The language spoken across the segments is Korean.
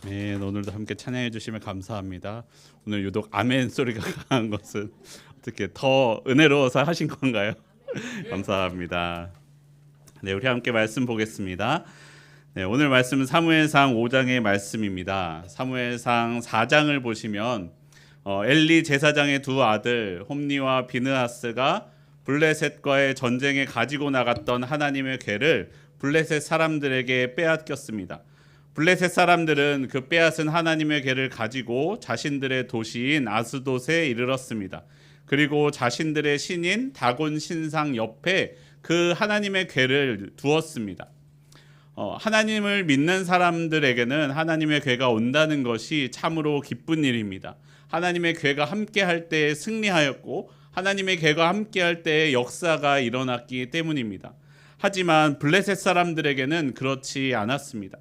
네, 오늘도 함께 찬양해 주시면 감사합니다. 오늘 유독 아멘 소리가 강한 것은 어떻게 더 은혜로워서 하신 건가요? 감사합니다. 네, 우리 함께 말씀 보겠습니다. 네, 오늘 말씀은 사무엘상 5장의 말씀입니다. 사무엘상 4장을 보시면 엘리 제사장의 두 아들 홈니와 비느하스가 블레셋과의 전쟁에 가지고 나갔던 하나님의 궤를 블레셋 사람들에게 빼앗겼습니다. 블레셋 사람들은 그 빼앗은 하나님의 궤를 가지고 자신들의 도시인 아스돗에 이르렀습니다. 그리고 자신들의 신인 다곤 신상 옆에 그 하나님의 궤를 두었습니다. 하나님을 믿는 사람들에게는 하나님의 궤가 온다는 것이 참으로 기쁜 일입니다. 하나님의 궤가 함께할 때에 승리하였고 하나님의 궤가 함께할 때에 역사가 일어났기 때문입니다. 하지만 블레셋 사람들에게는 그렇지 않았습니다.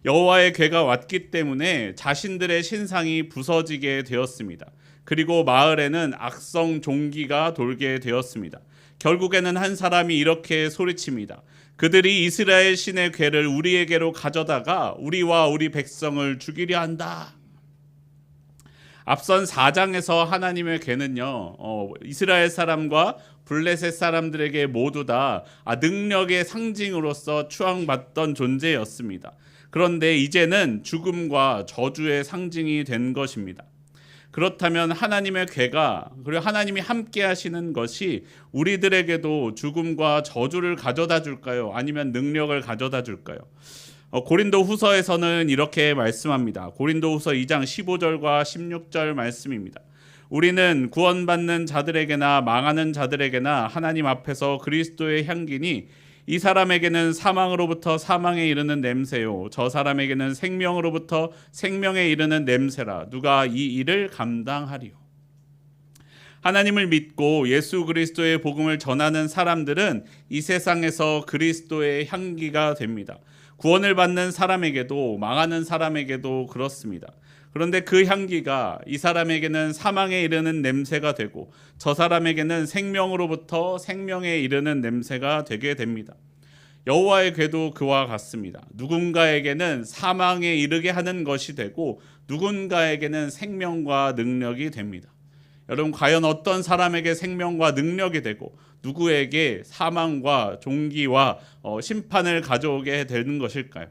여호와의 궤가 왔기 때문에 자신들의 신상이 부서지게 되었습니다. 그리고 마을에는 악성 종기가 돌게 되었습니다. 결국에는 한 사람이 이렇게 소리칩니다. 그들이 이스라엘 신의 궤를 우리에게로 가져다가 우리와 우리 백성을 죽이려 한다. 앞선 4장에서 하나님의 궤는요, 이스라엘 사람과 블레셋 사람들에게 모두 다 능력의 상징으로서 추앙받던 존재였습니다. 그런데 이제는 죽음과 저주의 상징이 된 것입니다. 그렇다면 하나님의 궤가, 그리고 하나님이 함께 하시는 것이 우리들에게도 죽음과 저주를 가져다 줄까요? 아니면 능력을 가져다 줄까요? 고린도 후서에서는 이렇게 말씀합니다. 고린도 후서 2장 15절과 16절 말씀입니다. 우리는 구원받는 자들에게나 망하는 자들에게나 하나님 앞에서 그리스도의 향기니 이 사람에게는 사망으로부터 사망에 이르는 냄새요 저 사람에게는 생명으로부터 생명에 이르는 냄새라. 누가 이 일을 감당하리요? 하나님을 믿고 예수 그리스도의 복음을 전하는 사람들은 이 세상에서 그리스도의 향기가 됩니다. 구원을 받는 사람에게도 망하는 사람에게도 그렇습니다. 그런데 그 향기가 이 사람에게는 사망에 이르는 냄새가 되고 저 사람에게는 생명으로부터 생명에 이르는 냄새가 되게 됩니다. 여호와의 궤도 그와 같습니다. 누군가에게는 사망에 이르게 하는 것이 되고 누군가에게는 생명과 능력이 됩니다. 여러분, 과연 어떤 사람에게 생명과 능력이 되고 누구에게 사망과 종기와 심판을 가져오게 되는 것일까요?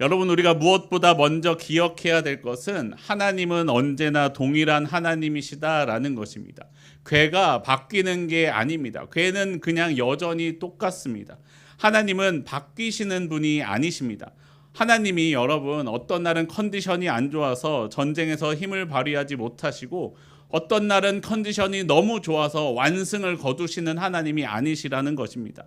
여러분, 우리가 무엇보다 먼저 기억해야 될 것은 하나님은 언제나 동일한 하나님이시다라는 것입니다. 궤가 바뀌는 게 아닙니다. 궤는 그냥 여전히 똑같습니다. 하나님은 바뀌시는 분이 아니십니다. 하나님이 여러분 어떤 날은 컨디션이 안 좋아서 전쟁에서 힘을 발휘하지 못하시고 어떤 날은 컨디션이 너무 좋아서 완승을 거두시는 하나님이 아니시라는 것입니다.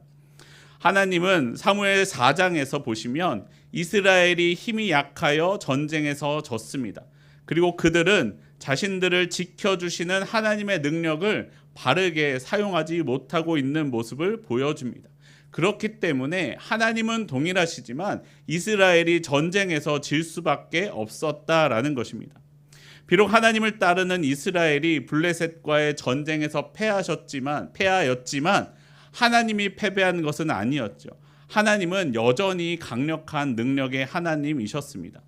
하나님은 사무엘 4장에서 보시면 이스라엘이 힘이 약하여 전쟁에서 졌습니다. 그리고 그들은 자신들을 지켜주시는 하나님의 능력을 바르게 사용하지 못하고 있는 모습을 보여줍니다. 그렇기 때문에 하나님은 동일하시지만 이스라엘이 전쟁에서 질 수밖에 없었다라는 것입니다. 비록 하나님을 따르는 이스라엘이 블레셋과의 전쟁에서 패하였지만 하나님이 패배한 것은 아니었죠. 하나님은 여전히 강력한 능력의 하나님이셨습니다.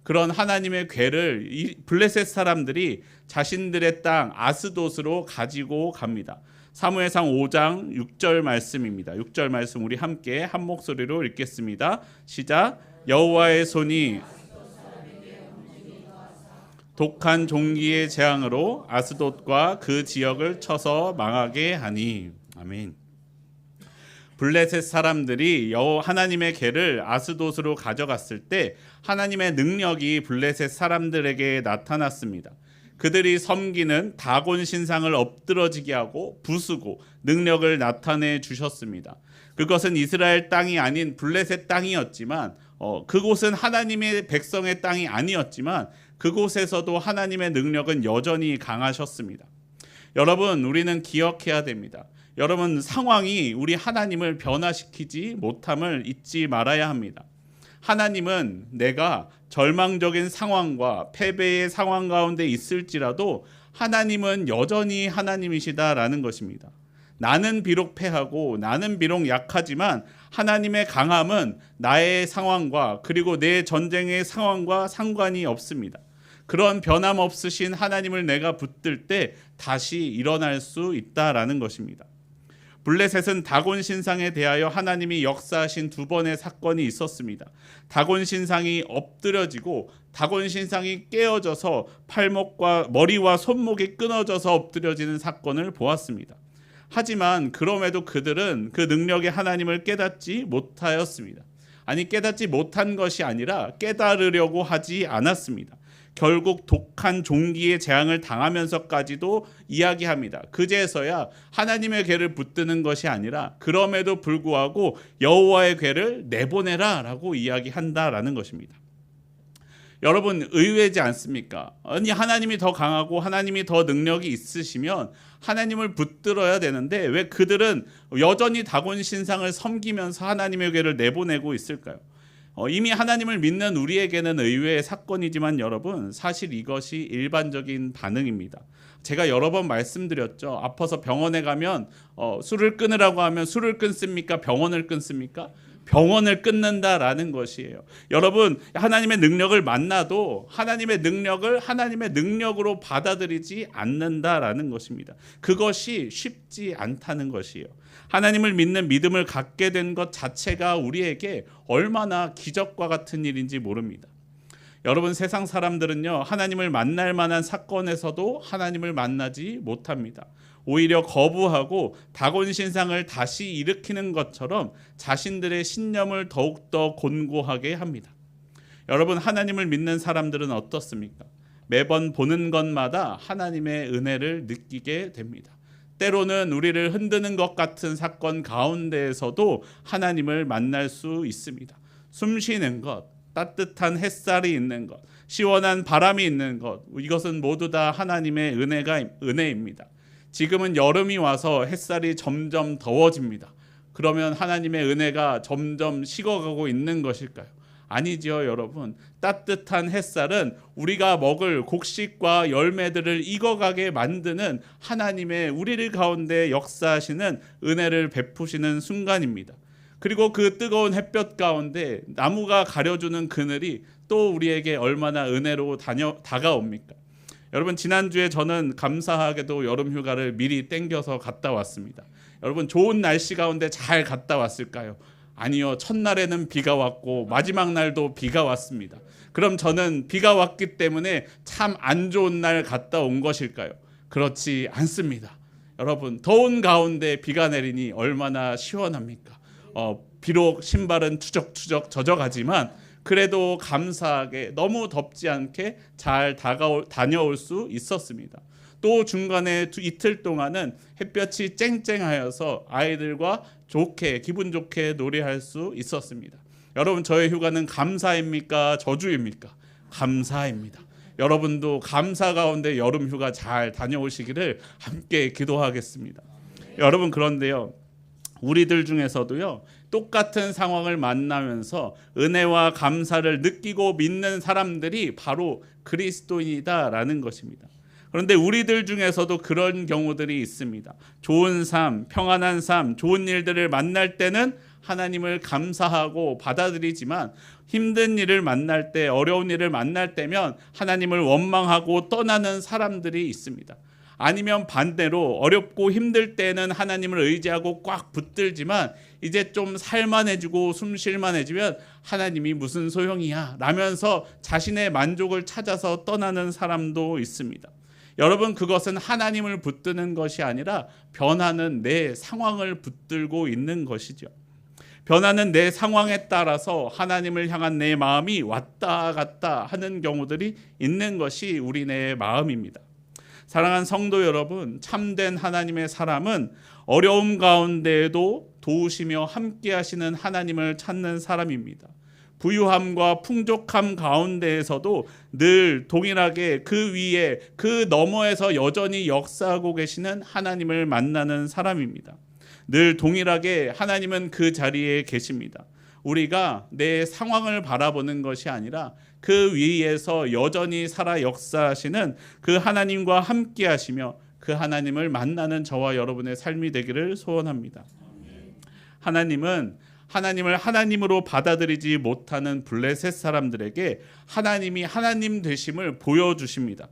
그런 하나님의 궤를 이 블레셋 사람들이 자신들의 땅 아스돗으로 가지고 갑니다. 사무엘상 5장 6절 말씀입니다. 6절 말씀 우리 함께 한 목소리로 읽겠습니다. 시작. 여호와의 손이 독한 종기의 재앙으로 아스돗과 그 지역을 쳐서 망하게 하니. 아멘. 블레셋 사람들이 하나님의 궤를 아스돗으로 가져갔을 때 하나님의 능력이 블레셋 사람들에게 나타났습니다. 그들이 섬기는 다곤 신상을 엎드러지게 하고 부수고 능력을 나타내 주셨습니다. 그것은 이스라엘 땅이 아닌 블레셋 땅이었지만 그곳은 하나님의 백성의 땅이 아니었지만 그곳에서도 하나님의 능력은 여전히 강하셨습니다. 여러분, 우리는 기억해야 됩니다. 여러분, 상황이 우리 하나님을 변화시키지 못함을 잊지 말아야 합니다. 하나님은 내가 절망적인 상황과 패배의 상황 가운데 있을지라도 하나님은 여전히 하나님이시다라는 것입니다. 나는 비록 패하고 나는 비록 약하지만 하나님의 강함은 나의 상황과 그리고 내 전쟁의 상황과 상관이 없습니다. 그런 변함없으신 하나님을 내가 붙들 때 다시 일어날 수 있다라는 것입니다. 블레셋은 다곤 신상에 대하여 하나님이 역사하신 두 번의 사건이 있었습니다. 다곤 신상이 엎드려지고 다곤 신상이 깨어져서 팔목과 머리와 손목이 끊어져서 엎드려지는 사건을 보았습니다. 하지만 그럼에도 그들은 그 능력의 하나님을 깨닫지 못하였습니다. 아니, 깨닫지 못한 것이 아니라 깨달으려고 하지 않았습니다. 결국 독한 종기의 재앙을 당하면서까지도 이야기합니다. 그제서야 하나님의 궤를 붙드는 것이 아니라 그럼에도 불구하고 여호와의 궤를 내보내라 라고 이야기한다라는 것입니다. 여러분, 의외지 않습니까? 아니, 하나님이 더 강하고 하나님이 더 능력이 있으시면 하나님을 붙들어야 되는데 왜 그들은 여전히 다곤 신상을 섬기면서 하나님의 궤를 내보내고 있을까요? 이미 하나님을 믿는 우리에게는 의외의 사건이지만 여러분, 사실 이것이 일반적인 반응입니다. 제가 여러 번 말씀드렸죠. 아파서 병원에 가면 술을 끊으라고 하면 술을 끊습니까? 병원을 끊습니까? 병원을 끊는다라는 것이에요. 여러분, 하나님의 능력을 만나도 하나님의 능력을 하나님의 능력으로 받아들이지 않는다라는 것입니다. 그것이 쉽지 않다는 것이에요. 하나님을 믿는 믿음을 갖게 된 것 자체가 우리에게 얼마나 기적과 같은 일인지 모릅니다. 여러분, 세상 사람들은요, 하나님을 만날 만한 사건에서도 하나님을 만나지 못합니다. 오히려 거부하고 다곤 신상을 다시 일으키는 것처럼 자신들의 신념을 더욱더 곤고하게 합니다. 여러분, 하나님을 믿는 사람들은 어떻습니까? 매번 보는 것마다 하나님의 은혜를 느끼게 됩니다. 때로는 우리를 흔드는 것 같은 사건 가운데에서도 하나님을 만날 수 있습니다. 숨 쉬는 것, 따뜻한 햇살이 있는 것, 시원한 바람이 있는 것, 이것은 모두 다 하나님의 은혜입니다. 지금은 여름이 와서 햇살이 점점 더워집니다. 그러면 하나님의 은혜가 점점 식어가고 있는 것일까요? 아니지요, 여러분. 따뜻한 햇살은 우리가 먹을 곡식과 열매들을 익어가게 만드는 하나님의 우리를 가운데 역사하시는 은혜를 베푸시는 순간입니다. 그리고 그 뜨거운 햇볕 가운데 나무가 가려주는 그늘이 또 우리에게 얼마나 은혜로 다가옵니까? 여러분, 지난주에 저는 감사하게도 여름 휴가를 미리 땡겨서 갔다 왔습니다. 여러분, 좋은 날씨 가운데 잘 갔다 왔을까요? 아니요. 첫날에는 비가 왔고 마지막 날도 비가 왔습니다. 그럼 저는 비가 왔기 때문에 참 안 좋은 날 갔다 온 것일까요? 그렇지 않습니다. 여러분, 더운 가운데 비가 내리니 얼마나 시원합니까? 비록 신발은 투적투적 젖어가지만 그래도 감사하게 너무 덥지 않게 잘 다녀올 수 있었습니다. 또 중간에 이틀 동안은 햇볕이 쨍쨍하여서 아이들과 기분 좋게 놀이할 수 있었습니다. 여러분, 저의 휴가는 감사입니까? 저주입니까? 감사입니다. 여러분도 감사 가운데 여름 휴가 잘 다녀오시기를 함께 기도하겠습니다. 여러분, 그런데요, 우리들 중에서도요, 똑같은 상황을 만나면서 은혜와 감사를 느끼고 믿는 사람들이 바로 그리스도인이다라는 것입니다. 그런데 우리들 중에서도 그런 경우들이 있습니다. 좋은 삶, 평안한 삶, 좋은 일들을 만날 때는 하나님을 감사하고 받아들이지만 힘든 일을 만날 때, 어려운 일을 만날 때면 하나님을 원망하고 떠나는 사람들이 있습니다. 아니면 반대로 어렵고 힘들 때는 하나님을 의지하고 꽉 붙들지만 이제 좀 살만해지고 숨 쉴만해지면 하나님이 무슨 소용이야 라면서 자신의 만족을 찾아서 떠나는 사람도 있습니다. 여러분, 그것은 하나님을 붙드는 것이 아니라 변하는 내 상황을 붙들고 있는 것이죠. 변하는 내 상황에 따라서 하나님을 향한 내 마음이 왔다 갔다 하는 경우들이 있는 것이 우리네 마음입니다. 사랑하는 성도 여러분, 참된 하나님의 사람은 어려움 가운데에도 도우시며 함께 하시는 하나님을 찾는 사람입니다. 부유함과 풍족함 가운데에서도 늘 동일하게 그 위에, 그 너머에서 여전히 역사하고 계시는 하나님을 만나는 사람입니다. 늘 동일하게 하나님은 그 자리에 계십니다. 우리가 내 상황을 바라보는 것이 아니라 그 위에서 여전히 살아 역사하시는 그 하나님과 함께 하시며 그 하나님을 만나는 저와 여러분의 삶이 되기를 소원합니다. 하나님은 하나님을 하나님으로 받아들이지 못하는 블레셋 사람들에게 하나님이 하나님 되심을 보여주십니다.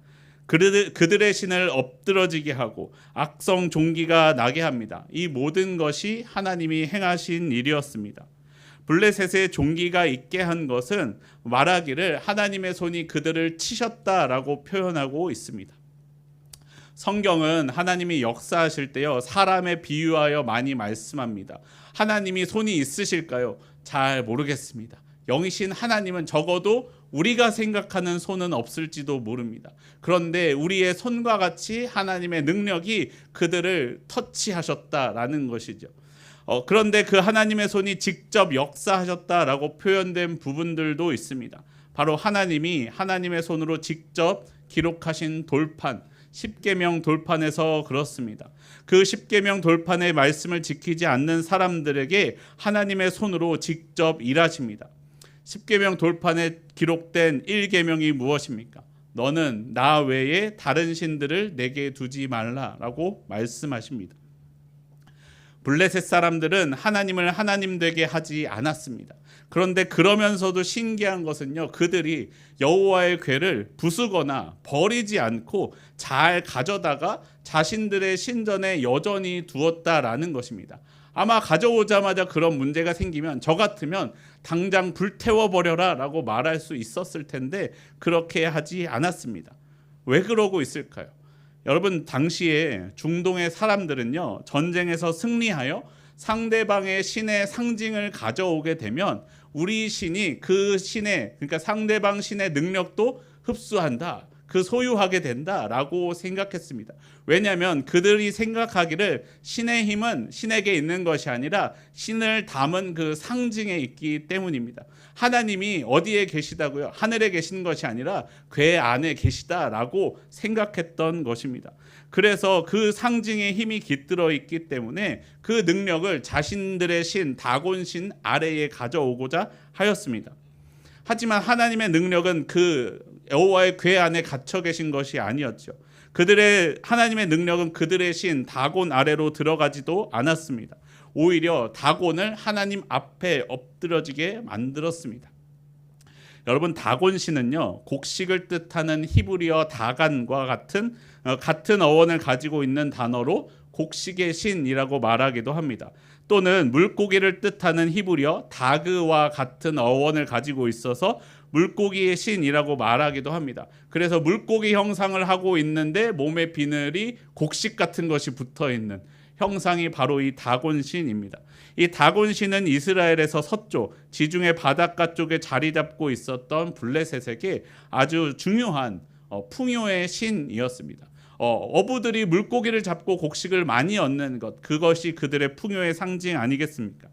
그들의 신을 엎드러지게 하고 악성 종기가 나게 합니다. 이 모든 것이 하나님이 행하신 일이었습니다. 블레셋의 종기가 있게 한 것은 말하기를 하나님의 손이 그들을 치셨다라고 표현하고 있습니다. 성경은 하나님이 역사하실 때요 사람에 비유하여 많이 말씀합니다. 하나님이 손이 있으실까요? 잘 모르겠습니다. 영이신 하나님은 적어도 우리가 생각하는 손은 없을지도 모릅니다. 그런데 우리의 손과 같이 하나님의 능력이 그들을 터치하셨다라는 것이죠. 그런데 그 하나님의 손이 직접 역사하셨다라고 표현된 부분들도 있습니다. 바로 하나님이 하나님의 손으로 직접 기록하신 돌판, 십계명 돌판에서 그렇습니다. 그 십계명 돌판의 말씀을 지키지 않는 사람들에게 하나님의 손으로 직접 일하십니다. 십계명 돌판에 기록된 1계명이 무엇입니까? 너는 나 외에 다른 신들을 내게 두지 말라라고 말씀하십니다. 블레셋 사람들은 하나님을 하나님 되게 하지 않았습니다. 그런데 그러면서도 신기한 것은요, 그들이 여호와의 궤를 부수거나 버리지 않고 잘 가져다가 자신들의 신전에 여전히 두었다라는 것입니다. 아마 가져오자마자 그런 문제가 생기면 저 같으면 당장 불태워버려라 라고 말할 수 있었을 텐데 그렇게 하지 않았습니다. 왜 그러고 있을까요? 여러분, 당시에 중동의 사람들은요 전쟁에서 승리하여 상대방의 신의 상징을 가져오게 되면 우리 신이 그 신의, 그러니까 상대방 신의 능력도 흡수한다, 그 소유하게 된다라고 생각했습니다. 왜냐하면 그들이 생각하기를 신의 힘은 신에게 있는 것이 아니라 신을 담은 그 상징에 있기 때문입니다. 하나님이 어디에 계시다고요? 하늘에 계신 것이 아니라 궤 안에 계시다라고 생각했던 것입니다. 그래서 그 상징에 힘이 깃들어 있기 때문에 그 능력을 자신들의 신 다곤신 아래에 가져오고자 하였습니다. 하지만 하나님의 능력은 그 여호와의 궤 안에 갇혀 계신 것이 아니었죠. 하나님의 능력은 그들의 신 다곤 아래로 들어가지도 않았습니다. 오히려 다곤을 하나님 앞에 엎드러지게 만들었습니다. 여러분, 다곤 신은요 곡식을 뜻하는 히브리어 다간과 같은 어원을 가지고 있는 단어로 곡식의 신이라고 말하기도 합니다. 또는 물고기를 뜻하는 히브리어 다그와 같은 어원을 가지고 있어서 물고기의 신이라고 말하기도 합니다. 그래서 물고기 형상을 하고 있는데 몸에 비늘이 곡식 같은 것이 붙어있는 형상이 바로 이 다곤 신입니다. 이 다곤 신은 이스라엘에서 서쪽 지중해 바닷가 쪽에 자리 잡고 있었던 블레셋에게 아주 중요한 풍요의 신이었습니다. 어부들이 물고기를 잡고 곡식을 많이 얻는 것, 그것이 그들의 풍요의 상징 아니겠습니까?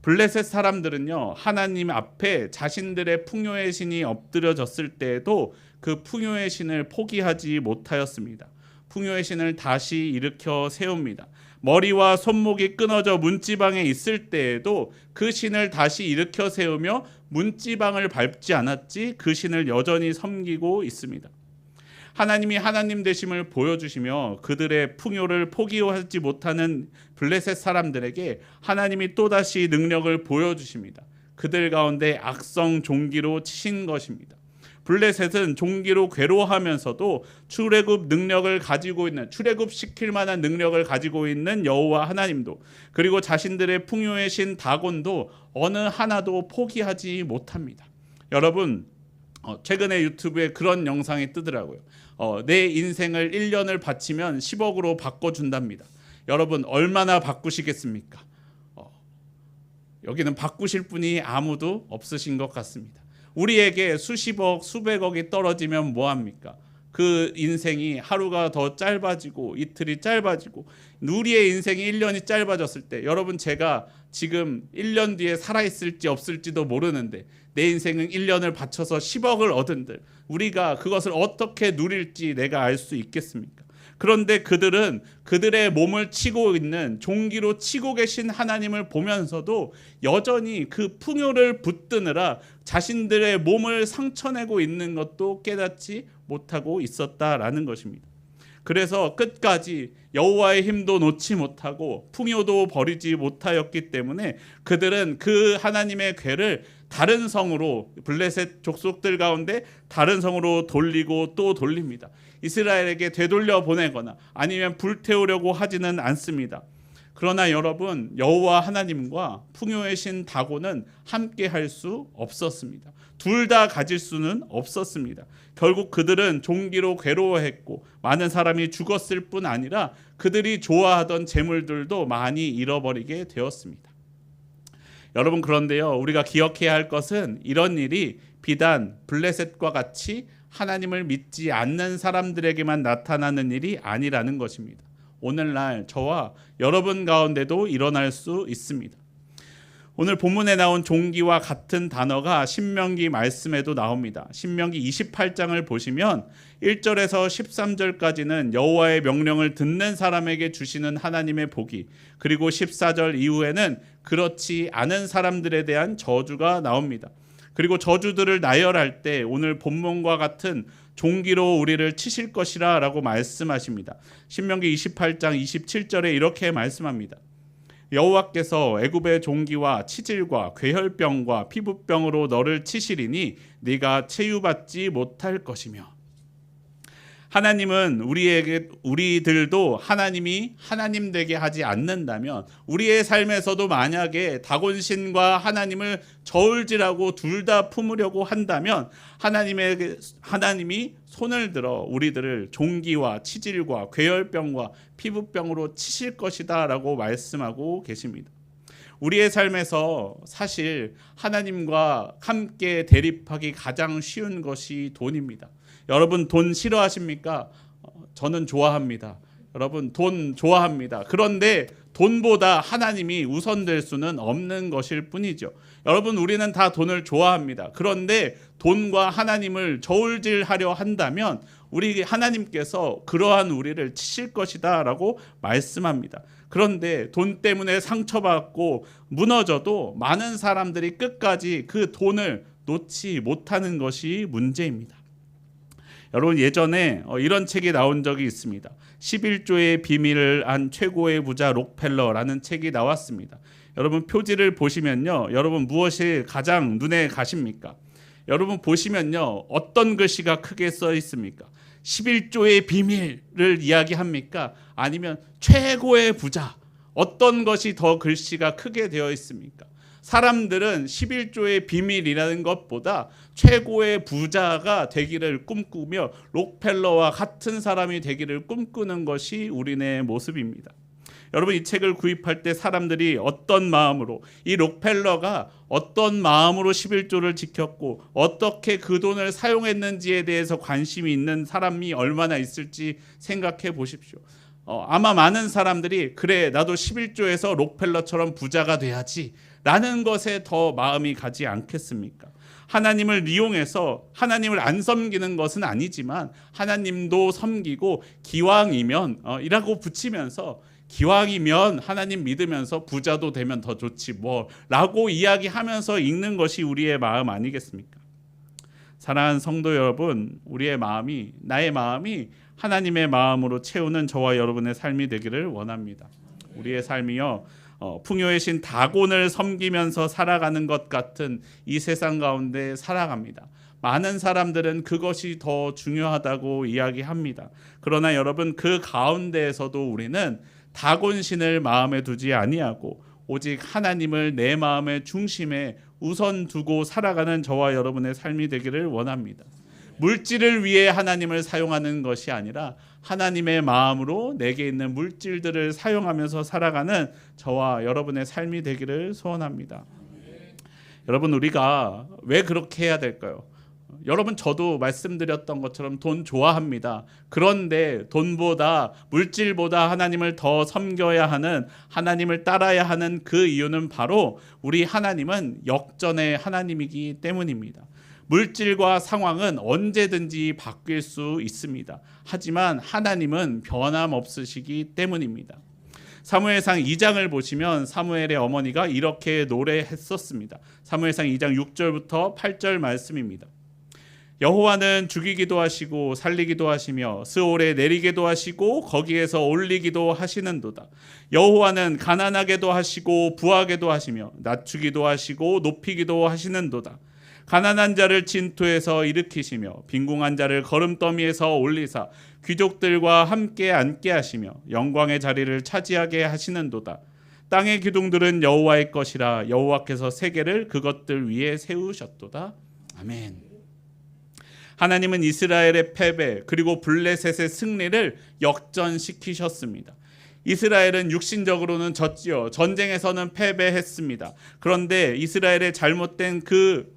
블레셋 사람들은요 하나님 앞에 자신들의 풍요의 신이 엎드려졌을 때에도 그 풍요의 신을 포기하지 못하였습니다. 풍요의 신을 다시 일으켜 세웁니다. 머리와 손목이 끊어져 문지방에 있을 때에도 그 신을 다시 일으켜 세우며 문지방을 밟지 않았지 그 신을 여전히 섬기고 있습니다. 하나님이 하나님 되심을 보여주시며 그들의 풍요를 포기하지 못하는 블레셋 사람들에게 하나님이 또다시 능력을 보여주십니다. 그들 가운데 악성 종기로 치신 것입니다. 블레셋은 종기로 괴로워하면서도 출애굽시킬 만한 능력을 가지고 있는 여호와 하나님도, 그리고 자신들의 풍요의 신 다곤도 어느 하나도 포기하지 못합니다. 여러분, 최근에 유튜브에 그런 영상이 뜨더라고요. 내 인생을 1년을 바치면 10억으로 바꿔준답니다. 여러분, 얼마나 바꾸시겠습니까? 여기는 바꾸실 분이 아무도 없으신 것 같습니다. 우리에게 수십억, 수백억이 떨어지면 뭐합니까? 그 인생이 하루가 더 짧아지고 이틀이 짧아지고 우리의 인생이 1년이 짧아졌을 때, 여러분, 제가 지금 1년 뒤에 살아있을지 없을지도 모르는데 내 인생은 1년을 바쳐서 10억을 얻은들 우리가 그것을 어떻게 누릴지 내가 알 수 있겠습니까? 그런데 그들은 그들의 몸을 치고 있는, 종기로 치고 계신 하나님을 보면서도 여전히 그 풍요를 붙드느라 자신들의 몸을 상처내고 있는 것도 깨닫지 못하고 있었다라는 것입니다. 그래서 끝까지 여호와의 힘도 놓지 못하고 풍요도 버리지 못하였기 때문에 그들은 그 하나님의 궤를 다른 성으로, 블레셋 족속들 가운데 다른 성으로 돌리고 또 돌립니다. 이스라엘에게 되돌려 보내거나 아니면 불태우려고 하지는 않습니다. 그러나 여러분, 여호와 하나님과 풍요의 신 다곤은 함께 할 수 없었습니다. 둘 다 가질 수는 없었습니다. 결국 그들은 종기로 괴로워했고 많은 사람이 죽었을 뿐 아니라 그들이 좋아하던 재물들도 많이 잃어버리게 되었습니다. 여러분, 그런데요, 우리가 기억해야 할 것은 이런 일이 비단 블레셋과 같이 하나님을 믿지 않는 사람들에게만 나타나는 일이 아니라는 것입니다. 오늘날 저와 여러분 가운데도 일어날 수 있습니다. 오늘 본문에 나온 종기와 같은 단어가 신명기 말씀에도 나옵니다. 신명기 28장을 보시면 1절에서 13절까지는 여호와의 명령을 듣는 사람에게 주시는 하나님의 복이, 그리고 14절 이후에는 그렇지 않은 사람들에 대한 저주가 나옵니다. 그리고 저주들을 나열할 때 오늘 본문과 같은 종기로 우리를 치실 것이라 라고 말씀하십니다. 신명기 28장 27절에 이렇게 말씀합니다. 여호와께서 애굽의 종기와 치질과 괴혈병과 피부병으로 너를 치시리니 네가 체유받지 못할 것이며. 하나님은 우리들도 하나님이 하나님 되게 하지 않는다면, 우리의 삶에서도 만약에 다곤신과 하나님을 저울질하고 둘 다 품으려고 한다면 하나님이 손을 들어 우리들을 종기와 치질과 괴혈병과 피부병으로 치실 것이다 라고 말씀하고 계십니다. 우리의 삶에서 사실 하나님과 함께 대립하기 가장 쉬운 것이 돈입니다. 여러분, 돈 싫어하십니까? 저는 좋아합니다. 여러분, 돈 좋아합니다. 그런데 돈보다 하나님이 우선될 수는 없는 것일 뿐이죠. 여러분, 우리는 다 돈을 좋아합니다. 그런데 돈과 하나님을 저울질하려 한다면 우리 하나님께서 그러한 우리를 치실 것이다 라고 말씀합니다. 그런데 돈 때문에 상처받고 무너져도 많은 사람들이 끝까지 그 돈을 놓지 못하는 것이 문제입니다. 여러분, 예전에 이런 책이 나온 적이 있습니다. 11조의 비밀을 안 최고의 부자 록펠러라는 책이 나왔습니다. 여러분, 표지를 보시면요, 여러분 무엇이 가장 눈에 가십니까? 여러분 보시면요, 어떤 글씨가 크게 써 있습니까? 11조의 비밀을 이야기합니까? 아니면 최고의 부자, 어떤 것이 더 글씨가 크게 되어 있습니까? 사람들은 11조의 비밀이라는 것보다 최고의 부자가 되기를 꿈꾸며 록펠러와 같은 사람이 되기를 꿈꾸는 것이 우리네 모습입니다. 여러분, 이 책을 구입할 때 사람들이 어떤 마음으로, 이 록펠러가 어떤 마음으로 11조를 지켰고 어떻게 그 돈을 사용했는지에 대해서 관심이 있는 사람이 얼마나 있을지 생각해 보십시오. 아마 많은 사람들이 그래, 나도 11조에서 록펠러처럼 부자가 돼야지 라는 것에 더 마음이 가지 않겠습니까? 하나님을 이용해서 하나님을 안 섬기는 것은 아니지만 하나님도 섬기고 기왕이면 이라고 붙이면서 기왕이면 하나님 믿으면서 부자도 되면 더 좋지 뭐 라고 이야기하면서 읽는 것이 우리의 마음 아니겠습니까? 사랑하는 성도 여러분, 우리의 마음이, 나의 마음이 하나님의 마음으로 채우는 저와 여러분의 삶이 되기를 원합니다. 우리의 삶이요, 풍요의 신 다곤을 섬기면서 살아가는 것 같은 이 세상 가운데 살아갑니다. 많은 사람들은 그것이 더 중요하다고 이야기합니다. 그러나 여러분, 그 가운데에서도 우리는 다곤신을 마음에 두지 아니하고 오직 하나님을 내 마음의 중심에 우선 두고 살아가는 저와 여러분의 삶이 되기를 원합니다. 물질을 위해 하나님을 사용하는 것이 아니라 하나님의 마음으로 내게 있는 물질들을 사용하면서 살아가는 저와 여러분의 삶이 되기를 소원합니다. 여러분, 우리가 왜 그렇게 해야 될까요? 여러분, 저도 말씀드렸던 것처럼 돈 좋아합니다. 그런데 돈보다, 물질보다 하나님을 더 섬겨야 하는, 하나님을 따라야 하는 그 이유는 바로 우리 하나님은 역전의 하나님이기 때문입니다. 물질과 상황은 언제든지 바뀔 수 있습니다. 하지만 하나님은 변함없으시기 때문입니다. 사무엘상 2장을 보시면 사무엘의 어머니가 이렇게 노래했었습니다. 사무엘상 2장 6절부터 8절 말씀입니다. 여호와는 죽이기도 하시고 살리기도 하시며 스올에 내리게도 하시고 거기에서 올리기도 하시는도다. 여호와는 가난하게도 하시고 부하게도 하시며 낮추기도 하시고 높이기도 하시는도다. 가난한 자를 진토에서 일으키시며 빈궁한 자를 거름더미에서 올리사 귀족들과 함께 앉게 하시며 영광의 자리를 차지하게 하시는도다. 땅의 기둥들은 여호와의 것이라 여호와께서 세계를 그것들 위에 세우셨도다. 아멘. 하나님은 이스라엘의 패배 그리고 블레셋의 승리를 역전시키셨습니다. 이스라엘은 육신적으로는 졌지요. 전쟁에서는 패배했습니다. 그런데 이스라엘의 잘못된 그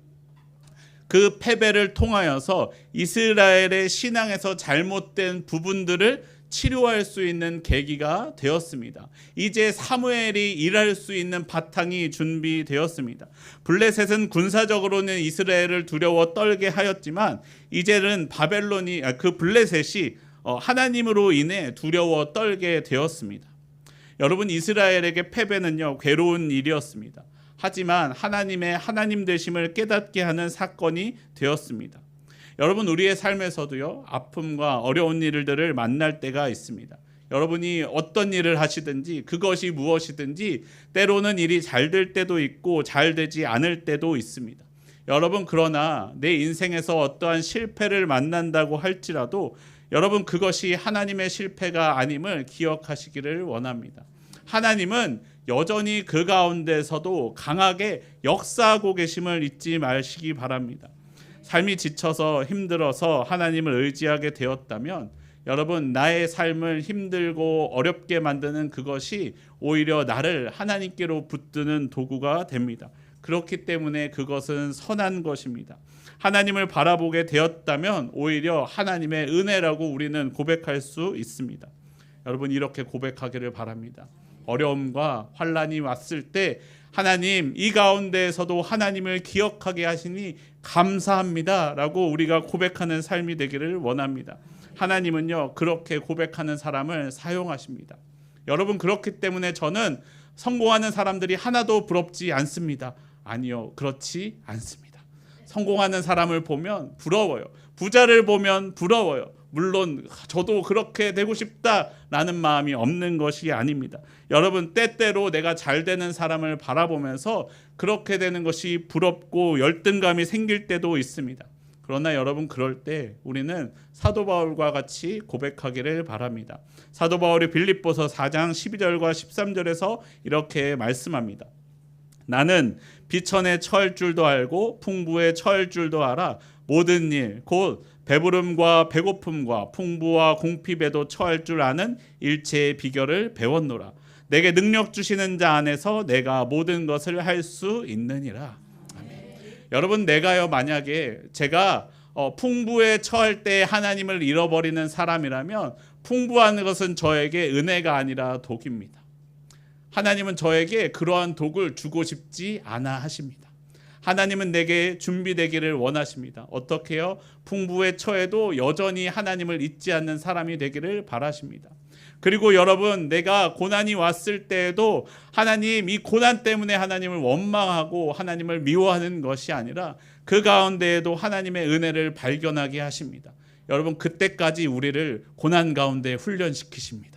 패배를 통하여서 이스라엘의 신앙에서 잘못된 부분들을 치료할 수 있는 계기가 되었습니다. 이제 사무엘이 일할 수 있는 바탕이 준비되었습니다. 블레셋은 군사적으로는 이스라엘을 두려워 떨게 하였지만 이제는 그 블레셋이 하나님으로 인해 두려워 떨게 되었습니다. 여러분, 이스라엘에게 패배는요, 괴로운 일이었습니다. 하지만 하나님의 하나님 되심을 깨닫게 하는 사건이 되었습니다. 여러분, 우리의 삶에서도요, 아픔과 어려운 일들을 만날 때가 있습니다. 여러분이 어떤 일을 하시든지 그것이 무엇이든지 때로는 일이 잘 될 때도 있고 잘 되지 않을 때도 있습니다. 여러분, 그러나 내 인생에서 어떠한 실패를 만난다고 할지라도 여러분, 그것이 하나님의 실패가 아님을 기억하시기를 원합니다. 하나님은 여전히 그 가운데서도 강하게 역사하고 계심을 잊지 마시기 바랍니다. 삶이 지쳐서 힘들어서 하나님을 의지하게 되었다면 여러분, 나의 삶을 힘들고 어렵게 만드는 그것이 오히려 나를 하나님께로 붙드는 도구가 됩니다. 그렇기 때문에 그것은 선한 것입니다. 하나님을 바라보게 되었다면 오히려 하나님의 은혜라고 우리는 고백할 수 있습니다. 여러분, 이렇게 고백하기를 바랍니다. 어려움과 환난이 왔을 때 하나님, 이 가운데에서도 하나님을 기억하게 하시니 감사합니다 라고 우리가 고백하는 삶이 되기를 원합니다. 하나님은요, 그렇게 고백하는 사람을 사용하십니다. 여러분, 그렇기 때문에 저는 성공하는 사람들이 하나도 부럽지 않습니다. 아니요, 그렇지 않습니다. 성공하는 사람을 보면 부러워요. 부자를 보면 부러워요. 물론 저도 그렇게 되고 싶다라는 마음이 없는 것이 아닙니다. 여러분, 때때로 내가 잘 되는 사람을 바라보면서 그렇게 되는 것이 부럽고 열등감이 생길 때도 있습니다. 그러나 여러분, 그럴 때 우리는 사도 바울과 같이 고백하기를 바랍니다. 사도 바울이 빌립보서 4장 12절과 13절에서 이렇게 말씀합니다. 나는 비천에 처할 줄도 알고 풍부에 처할 줄도 알아 모든 일 곧 배부름과 배고픔과 풍부와 공핍에도 처할 줄 아는 일체의 비결을 배웠노라. 내게 능력 주시는 자 안에서 내가 모든 것을 할 수 있느니라. 아멘. 여러분, 내가요, 만약에 제가 풍부에 처할 때 하나님을 잃어버리는 사람이라면 풍부한 것은 저에게 은혜가 아니라 독입니다. 하나님은 저에게 그러한 독을 주고 싶지 않아 하십니다. 하나님은 내게 준비되기를 원하십니다. 어떻게 해요? 풍부에 처해도 여전히 하나님을 잊지 않는 사람이 되기를 바라십니다. 그리고 여러분, 내가 고난이 왔을 때에도 하나님, 이 고난 때문에 하나님을 원망하고 하나님을 미워하는 것이 아니라 그 가운데에도 하나님의 은혜를 발견하게 하십니다. 여러분, 그때까지 우리를 고난 가운데 훈련시키십니다.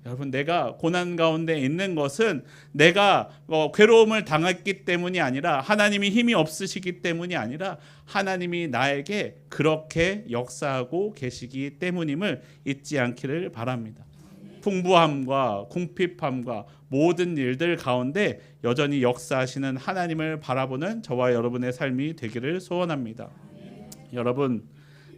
여러분, 내가 고난 가운데 있는 것은 내가 괴로움을 당했기 때문이 아니라 하나님이 힘이 없으시기 때문이 아니라 하나님이 나에게 그렇게 역사하고 계시기 때문임을 잊지 않기를 바랍니다. 풍부함과 궁핍함과 모든 일들 가운데 여전히 역사하시는 하나님을 바라보는 저와 여러분의 삶이 되기를 소원합니다. 여러분,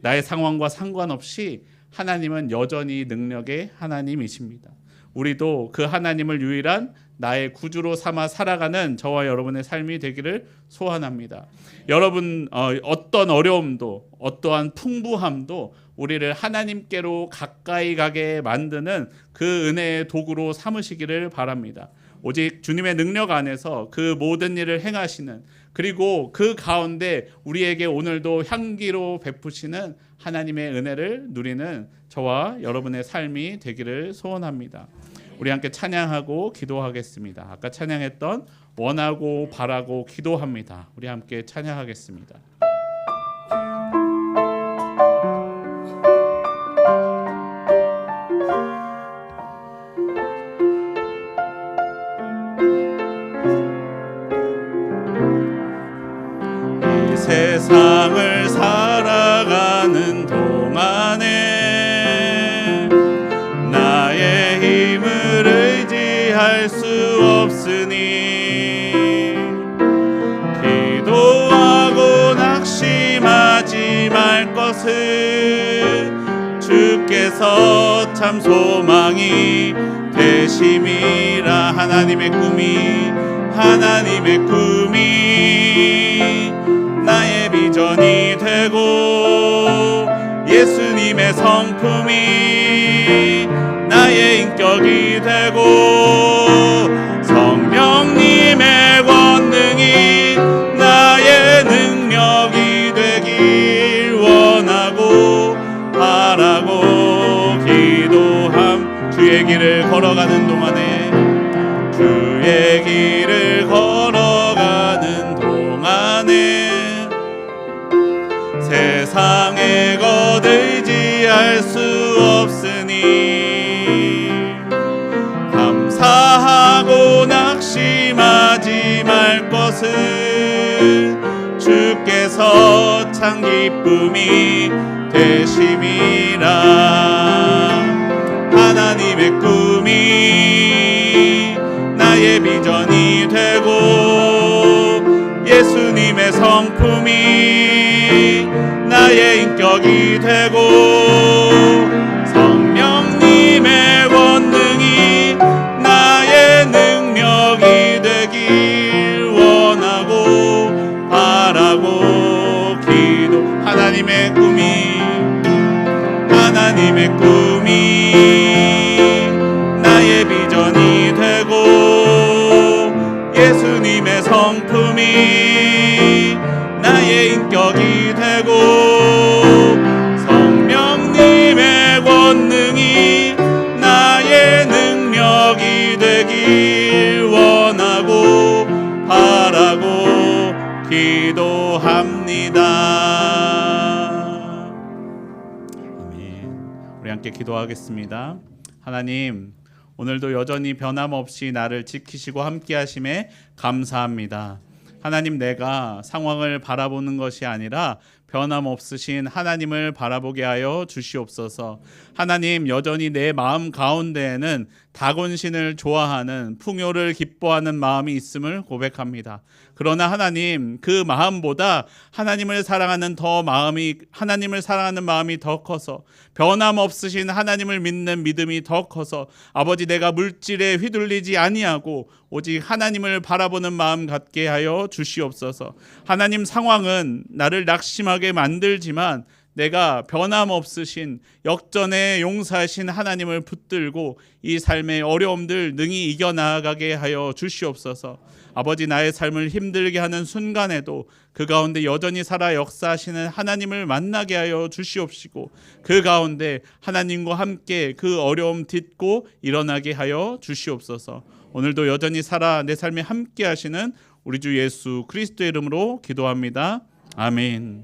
나의 상황과 상관없이 하나님은 여전히 능력의 하나님이십니다. 우리도 그 하나님을 유일한 나의 구주로 삼아 살아가는 저와 여러분의 삶이 되기를 소원합니다. 여러분, 어떤 어려움도 어떠한 풍부함도 우리를 하나님께로 가까이 가게 만드는 그 은혜의 도구로 삼으시기를 바랍니다. 오직 주님의 능력 안에서 그 모든 일을 행하시는, 그리고 그 가운데 우리에게 오늘도 향기로 베푸시는 하나님의 은혜를 누리는 저와 여러분의 삶이 되기를 소원합니다. 우리 함께 찬양하고 기도하겠습니다. 아까 찬양했던 원하고 바라고 기도합니다. 우리 함께 찬양하겠습니다. 말 것은 주께서 참 소망이 되심이라. 하나님의 꿈이 나의 비전이 되고 예수님의 성품이 나의 인격이 되고 성령님의 권능이 나의 능력이 되길 원하고 바라고 기도함. 주의 길을 걸어가는 동안에 세상에 거들지할 수 없으니 감사하고 낙심하지 말 것은 주께서 참 기쁨이 되심이라. 하나님의 꿈이 나의 비전이 되고 예수님의 성품이 나의 인격이 되고 성령님의 권능이 나의 능력이 되길 원하고 바라고 기도. 하나님의 꿈이 나의 비전이 되고 예수님의 성품이 나의 인격이 되고 성령님의 권능이 나의 능력이 되길 원하고 바라고 기도합니다. 아멘. 우리 함께 기도하겠습니다. 하나님, 오늘도 여전히 변함없이 나를 지키시고 함께 하심에 감사합니다. 하나님, 내가 상황을 바라보는 것이 아니라 변함없으신 하나님을 바라보게 하여 주시옵소서. 하나님, 여전히 내 마음 가운데에는 다곤신을 좋아하는 풍요를 기뻐하는 마음이 있음을 고백합니다. 그러나 하나님, 그 마음보다 하나님을 사랑하는 마음이 더 커서 변함없으신 하나님을 믿는 믿음이 더 커서 아버지, 내가 물질에 휘둘리지 아니하고 오직 하나님을 바라보는 마음 갖게 하여 주시옵소서. 하나님, 상황은 나를 낙심하게 만들지만 내가 변함없으신 역전의 용사신 하나님을 붙들고 이 삶의 어려움들 능히 이겨나가게 하여 주시옵소서. 아버지, 나의 삶을 힘들게 하는 순간에도 그 가운데 여전히 살아 역사하시는 하나님을 만나게 하여 주시옵시고 그 가운데 하나님과 함께 그 어려움 딛고 일어나게 하여 주시옵소서. 오늘도 여전히 살아 내 삶에 함께 하시는 우리 주 예수 그리스도의 이름으로 기도합니다. 아멘.